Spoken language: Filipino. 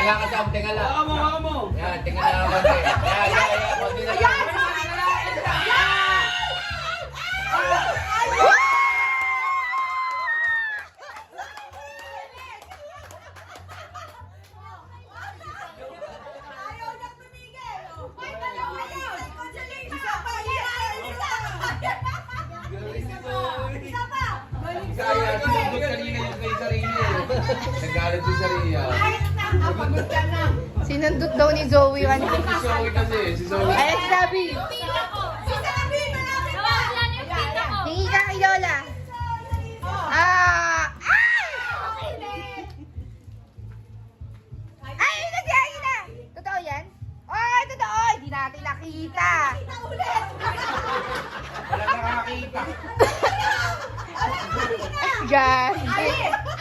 Tingala ka Sam, tingala. Hawa mo. Yan, tingala ka konti. Yan, konti na lang. Kaya, sinundot kanina yung kay Sarina. Nagalit si Sarina. Sinundot daw ni Zoe. Si Zoe kasi, si Zoe. Ay, sabi. Hingi ka kay Lola. Ah! Ay, nagyari na! Totoo yan? Ay, totoo! Hindi natin nakita. Wala nakakita. Guys.